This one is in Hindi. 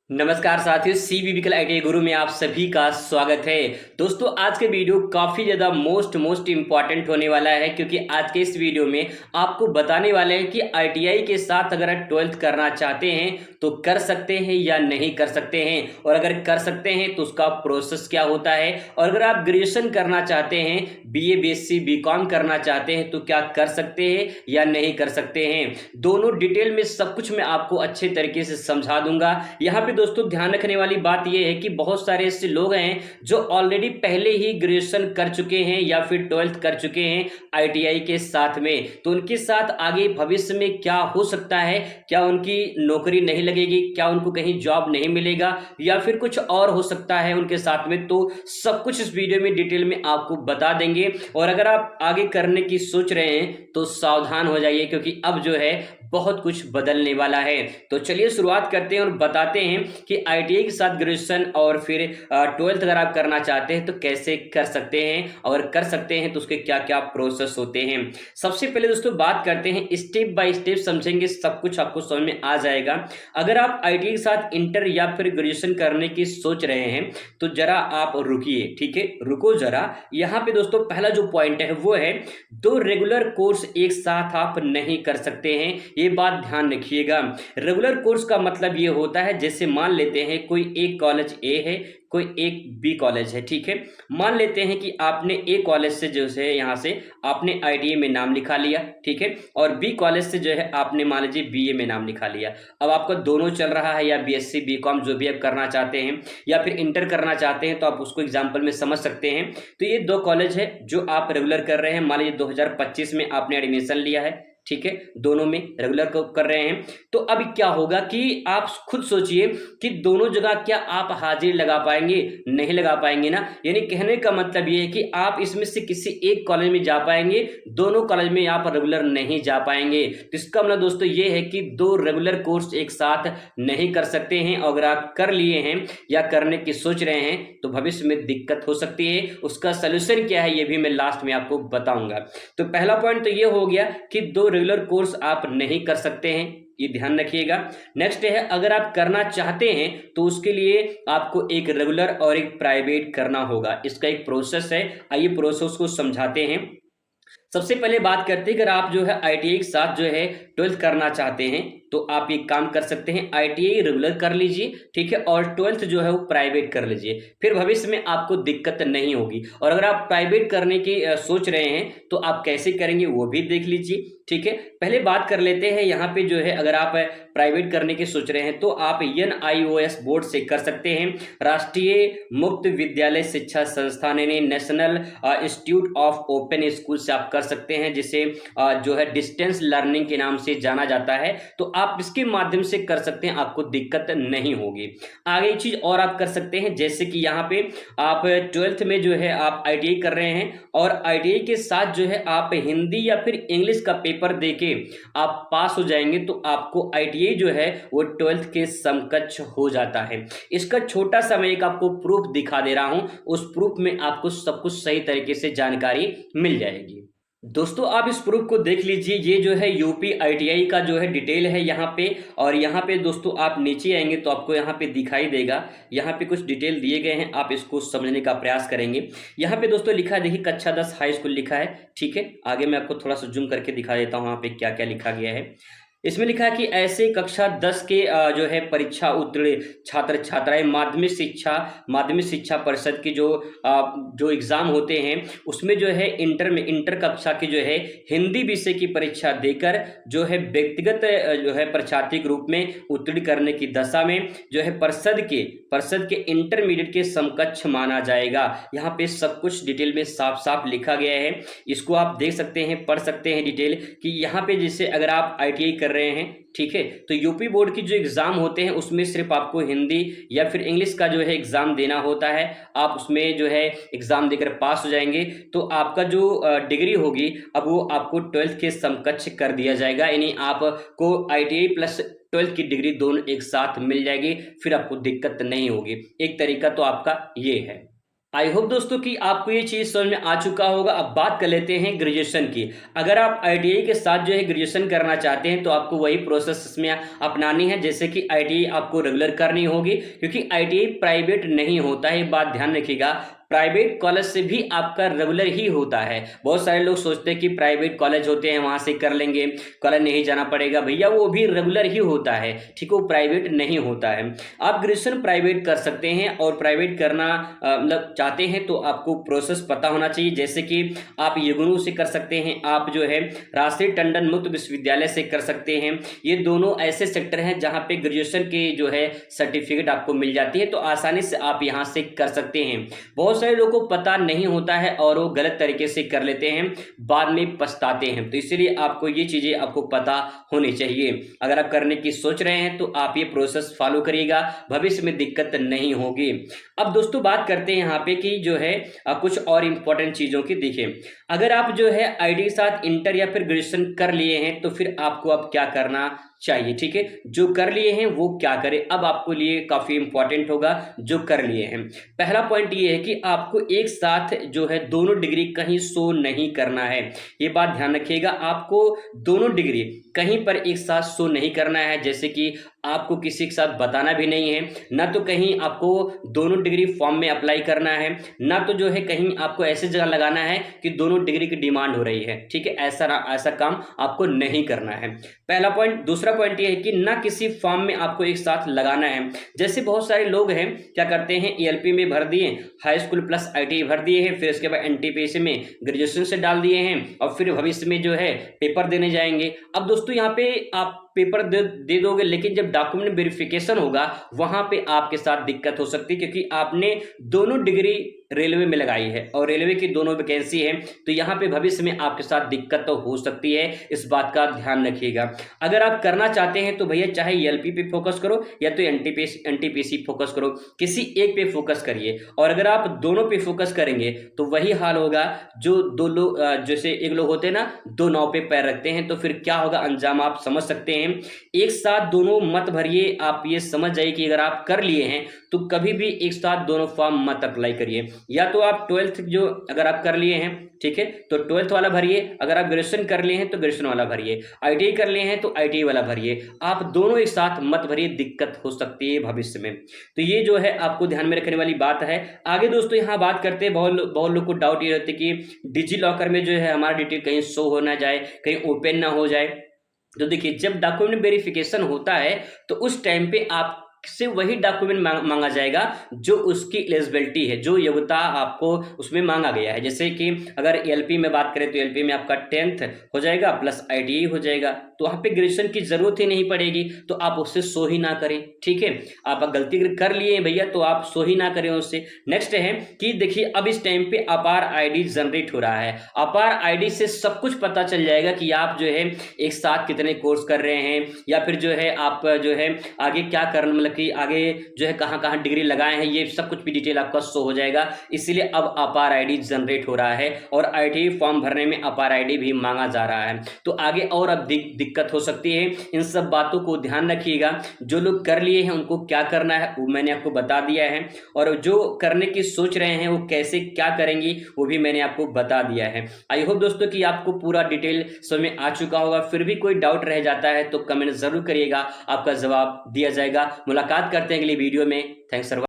नमस्कार साथियों, सीबी विकल आईटीआई गुरु में आप सभी का स्वागत है। दोस्तों, आज के वीडियो काफ़ी ज़्यादा मोस्ट इंपॉर्टेंट होने वाला है, क्योंकि आज के इस वीडियो में आपको बताने वाले हैं कि आईटीआई के साथ अगर आप 12th करना चाहते हैं तो कर सकते हैं या नहीं कर सकते हैं, और अगर कर सकते हैं तो उसका प्रोसेस क्या होता है, और अगर आप ग्रेजुएशन करना चाहते हैं, बीए बीएससी बीकॉम करना चाहते हैं तो क्या कर सकते हैं या नहीं कर सकते हैं। दोनों डिटेल में सब कुछ मैं आपको अच्छे तरीके से समझा दूंगा। यहाँ पे दोस्तों ध्यान रखने वाली बात यह है कि बहुत सारे ऐसे लोग हैं जो ऑलरेडी पहले ही ग्रेजुएशन कर चुके हैं या फिर 12th कर चुके हैं आईटीआई के साथ में, तो उनके साथ आगे भविष्य में क्या हो सकता है, क्या उनकी नौकरी नहीं लगेगी, क्या उनको कहीं जॉब नहीं मिलेगा, या फिर कुछ और हो सकता है उनके साथ में। तो सब कुछ इस वीडियो में डिटेल में आपको बता देंगे। और अगर आप आगे करने की सोच रहे हैं तो सावधान हो जाइए, क्योंकि अब जो है बहुत कुछ बदलने वाला है। तो चलिए शुरुआत करते हैं और बताते हैं कि आईटीआई के साथ ग्रेजुएशन और फिर 12th अगर आप करना चाहते हैं तो कैसे कर सकते हैं, और कर सकते हैं तो उसके क्या क्या प्रोसेस होते हैं। सबसे पहले दोस्तों बात करते हैं, स्टेप बाय स्टेप समझेंगे, सब कुछ आपको समझ में आ जाएगा। अगर आप आईटीआई के साथ इंटर या फिर ग्रेजुएशन करने की सोच रहे हैं तो जरा आप रुकिए, ठीक है, रुको जरा। यहाँ पे दोस्तों पहला जो पॉइंट है वो है, दो रेगुलर कोर्स एक साथ आप नहीं कर सकते हैं, ये बात ध्यान रखिएगा। रेगुलर कोर्स का मतलब ये होता है, जैसे मान लेते हैं कोई एक कॉलेज ए है, कोई एक बी कॉलेज है, ठीक है। मान लेते हैं कि आपने ए कॉलेज से जो है यहाँ से आपने आईटीआई में नाम लिखा लिया, ठीक है, और बी कॉलेज से जो है आपने मान लीजिए बीए में नाम लिखा लिया। अब आपका दोनों चल रहा है, या बीएससी बीकॉम जो भी आप करना चाहते हैं, या फिर इंटर करना चाहते हैं, तो आप उसको एग्जाम्पल में समझ सकते हैं। तो ये दो कॉलेज है जो आप रेगुलर कर रहे हैं। मान लीजिए 2025 में आपने एडमिशन लिया है, ठीक है, दोनों में रेगुलर कर रहे हैं। तो अब क्या होगा कि आप खुद सोचिए कि दोनों जगह क्या आप हाजिरी लगा पाएंगे, नहीं लगा पाएंगे ना। यानी कहने का मतलब ये है कि आप इसमें से किसी एक कॉलेज में जा पाएंगे, दोनों कॉलेज में आप रेगुलर नहीं जा पाएंगे। तो इसका मतलब दोस्तों ये है कि दो रेगुलर कोर्स एक साथ नहीं कर सकते हैं। अगर आप कर लिए हैं या करने की सोच रहे हैं तो भविष्य में दिक्कत हो सकती है। उसका सोल्यूशन क्या है ये भी मैं लास्ट में आपको बताऊंगा। तो पहला पॉइंट तो ये हो गया कि दो रेगुलर कोर्स आप नहीं कर सकते हैं, ये ध्यान रखिएगा। नेक्स्ट है, अगर आप करना चाहते हैं तो उसके लिए आपको एक रेगुलर और एक प्राइवेट करना होगा। इसका एक प्रोसेस है, आइए प्रोसेस को समझाते हैं। सबसे पहले बात करते हैं, अगर आप जो है आईटीआई के साथ जो है 12th करना चाहते हैं तो आप एक काम कर सकते हैं, आईटीआई रेगुलर कर लीजिए, ठीक है, और 12th जो है वो प्राइवेट कर लीजिए, फिर भविष्य में आपको दिक्कत नहीं होगी। और अगर आप प्राइवेट करने की सोच रहे हैं तो आप कैसे करेंगे वो भी देख लीजिए, ठीक है। पहले बात कर लेते हैं, यहाँ पे जो है अगर आप प्राइवेट करने की सोच रहे हैं तो आप एनआईओएस बोर्ड से कर सकते हैं, राष्ट्रीय मुक्त विद्यालय शिक्षा संस्थान, यानी national institute of open school से आप कर सकते हैं, जिसे जो है डिस्टेंस लर्निंग के नाम से जाना जाता है। तो आप इसके माध्यम से कर सकते हैं, आपको दिक्कत नहीं होगी। आगे एक चीज और आप कर सकते हैं, जैसे कि यहाँ पे आप 12th में जो है आप आईटीआई कर रहे हैं, और आईटीआई के साथ जो है आप हिंदी या फिर इंग्लिश का पेपर देके आप पास हो जाएंगे, तो आपको आईटीआई जो है वो 12th के समकक्ष हो जाता है। इसका छोटा सा मैं एक आपको प्रूफ दिखा दे रहा हूं, उस प्रूफ में आपको सब कुछ सही तरीके से जानकारी मिल जाएगी। दोस्तों आप इस प्रूफ को देख लीजिए, ये जो है यूपी आईटीआई का जो है डिटेल है यहाँ पे। और यहाँ पे दोस्तों आप नीचे आएंगे तो आपको यहाँ पे दिखाई देगा, यहाँ पे कुछ डिटेल दिए गए हैं, आप इसको समझने का प्रयास करेंगे। यहाँ पे दोस्तों लिखा है, देखिए कक्षा 10 हाई स्कूल लिखा है, ठीक है। आगे मैं आपको थोड़ा सा जूम करके दिखा देता हूँ यहाँ पे क्या क्या लिखा गया है। इसमें लिखा है कि ऐसे कक्षा 10 के जो है परीक्षा उत्तीर्ण छात्र छात्राएं माध्यमिक शिक्षा परिषद की जो एग्जाम होते हैं उसमें जो है इंटर कक्षा की जो है हिंदी विषय की परीक्षा देकर जो है व्यक्तिगत जो है परीक्षार्थी के रूप में उत्तीर्ण करने की दशा में जो है परिषद के इंटरमीडिएट के समकक्ष माना जाएगा। यहाँ पे सब कुछ डिटेल में साफ साफ लिखा गया है, इसको आप देख सकते हैं, पढ़ सकते हैं डिटेल कि यहाँ पे जैसे अगर आप आईटीआई कर रहे हैं, ठीक है, तो यूपी बोर्ड की जो एग्जाम होते हैं उसमें सिर्फ आपको हिंदी या फिर इंग्लिश का जो है एग्जाम देना होता है। आप उसमें जो है एग्जाम देकर पास हो जाएंगे तो आपका जो डिग्री होगी अब वो आपको 12th के समकक्ष कर दिया जाएगा, यानी आपको आईटीआई प्लस 12th की डिग्री दोनों एक साथ मिल जाएगी, फिर आपको दिक्कत नहीं होगी। एक तरीका तो आपका ये है। आई होप दोस्तों कि आपको ये चीज़ समझ में आ चुका होगा। अब बात कर लेते हैं ग्रेजुएशन की। अगर आप आईटीआई के साथ जो है ग्रेजुएशन करना चाहते हैं तो आपको वही प्रोसेस इसमें अपनानी है जैसे कि आईटीआई आपको रेगुलर करनी होगी, क्योंकि आईटीआई प्राइवेट नहीं होता है, ये बात ध्यान रखिएगा। प्राइवेट कॉलेज से भी आपका रेगुलर ही होता है। बहुत सारे लोग सोचते हैं कि प्राइवेट कॉलेज होते हैं वहां से कर लेंगे, कॉलेज नहीं जाना पड़ेगा। भैया वो भी रेगुलर ही होता है, ठीक है, वो प्राइवेट नहीं होता है। आप ग्रेजुएशन प्राइवेट कर सकते हैं, और प्राइवेट करना मतलब चाहते हैं तो आपको प्रोसेस पता होना चाहिए। जैसे कि आप युगनू से कर सकते हैं, आप जो है राष्ट्रीय टंडन मुक्त विश्वविद्यालय से कर सकते हैं। ये दोनों ऐसे सेक्टर हैं जहां पे ग्रेजुएशन के जो है सर्टिफिकेट आपको मिल जाती है, तो आसानी से आप यहां से कर सकते हैं। बहुत सारे लोगों को पता नहीं होता है और वो गलत तरीके से कर लेते हैं, बाद में पछताते हैं। तो इसीलिए आपको ये चीजें आपको पता होनी चाहिए। अगर आप करने की सोच रहे हैं तो आप ये प्रोसेस फॉलो करिएगा, भविष्य में दिक्कत नहीं होगी। अब दोस्तों बात करते हैं यहाँ पे कि जो है कुछ और इंपॉर्टेंट चीजों की। देखिए, अगर आप जो है आईटी के साथ इंटर या फिर ग्रेजुएशन कर लिए हैं तो फिर आपको अब क्या करना चाहिए, ठीक है। जो कर लिए हैं वो क्या करें, अब आपको लिए काफी इंपॉर्टेंट होगा जो कर लिए हैं। पहला पॉइंट ये है कि आपको एक साथ जो है दोनों डिग्री कहीं शो नहीं करना है। ये बात ध्यान रखिएगा, आपको दोनों डिग्री कहीं पर एक साथ शो नहीं करना है। जैसे कि आपको किसी के साथ बताना भी नहीं है, ना तो कहीं आपको दोनों डिग्री फॉर्म में अप्लाई करना है, ना तो जो है कहीं आपको ऐसी जगह लगाना है कि दोनों डिग्री की डिमांड हो रही है, ठीक है। ऐसा काम आपको नहीं करना है, पहला पॉइंट। दूसरा पॉइंट ये है कि ना किसी फॉर्म में आपको एक साथ लगाना है। जैसे बहुत सारे लोग हैं क्या करते हैं, ईएलपी में भर दिए, हाई स्कूल प्लस आईटीआई भर दिए हैं, फिर उसके बाद एनटीपीसी में ग्रेजुएशन से डाल दिए हैं, और फिर भविष्य में जो है पेपर देने जाएंगे। अब दोस्तों यहाँ पे आप पेपर दे दोगे, लेकिन जब डॉक्यूमेंट वेरिफिकेशन होगा वहां पे आपके साथ दिक्कत हो सकती है, क्योंकि आपने दोनों डिग्री रेलवे में लगाई है और रेलवे की दोनों वैकेंसी है, तो यहाँ पे भविष्य में आपके साथ दिक्कत तो हो सकती है। इस बात का ध्यान रखिएगा। अगर आप करना चाहते हैं तो भैया चाहे एलपी पे फोकस करो या तो एनटीपीसी फोकस करो, किसी एक पे फोकस करिए। और अगर आप दोनों पे फोकस करेंगे तो वही हाल होगा जो दो लोग जैसे एक लोग होते हैं ना, दो नाव पे पैर रखते हैं, तो फिर क्या होगा अंजाम आप समझ सकते हैं। एक साथ दोनों मत भरिए। आप ये समझ जाइए कि अगर आप कर लिए हैं तो कभी भी एक साथ दोनों फॉर्म मत अप्लाई करिए। या तो आप 12th जो अगर आप कर लिए हैं, ठीक है, तो 12th वाला भरिए। अगर आप ग्रेजुएशन कर लिए हैं तो ग्रेजुएशन वाला भरिए। आईटीआई कर लिए हैं तो आईटीआई वाला भरिए। आप दोनों एक साथ मत भरिए, दिक्कत हो सकती है भविष्य में। तो ये जो है आपको ध्यान में रखने वाली बात है। आगे दोस्तों यहाँ बात करते हैं, बहुत लोग को डाउट ये रहते कि डिजी लॉकर में जो है हमारा डिटेल कहीं शो हो ना जाए, कहीं ओपन ना हो जाए। तो देखिए, जब डॉक्यूमेंट वेरिफिकेशन होता है तो उस टाइम पे आप से वही डॉक्यूमेंट मांगा जाएगा जो उसकी एलिजिबिलिटी है, जो योग्यता आपको उसमें मांगा गया है। जैसे कि अगर एलपी में बात करें तो एलपी में आपका 10th हो जाएगा प्लस आईटीआई हो जाएगा, तो वहां पे ग्रेजुएशन की जरूरत ही नहीं पड़ेगी, तो आप उससे सो ही ना करें, ठीक है। आप गलती कर लिए भैया तो आप सो ही ना करें उससे। नेक्स्ट है कि देखिए, अब इस टाइम पे अपार आईडी जनरेट हो रहा है। अपार आईडी से सब कुछ पता चल जाएगा कि आप जो है एक साथ कितने कोर्स कर रहे हैं, या फिर जो है आप जो है आगे क्या करना, मतलब कि आगे जो है कहां कहां डिग्री लगाए हैं, ये सब कुछ भी डिटेल आपका शो हो जाएगा। इसलिए अब अपार आईडी जनरेट हो रहा है, और आईटीआई फॉर्म भरने में अपार आईडी भी मांगा जा रहा है। तो आगे और अब दिक्कत हो सकती है। इन सब बातों को ध्यान रखिएगा। जो लोग कर लिए हैं उनको क्या करना है वो मैंने आपको बता दिया है, और जो करने की सोच रहे हैं वो कैसे क्या करेंगी वो भी मैंने आपको बता दिया है। आई होप दोस्तों कि आपको पूरा डिटेल समझ में आ चुका होगा। फिर भी कोई डाउट रह जाता है तो कमेंट जरूर करिएगा, आपका जवाब दिया जाएगा। मुलाकात करते हैं अगली वीडियो में। Thanks for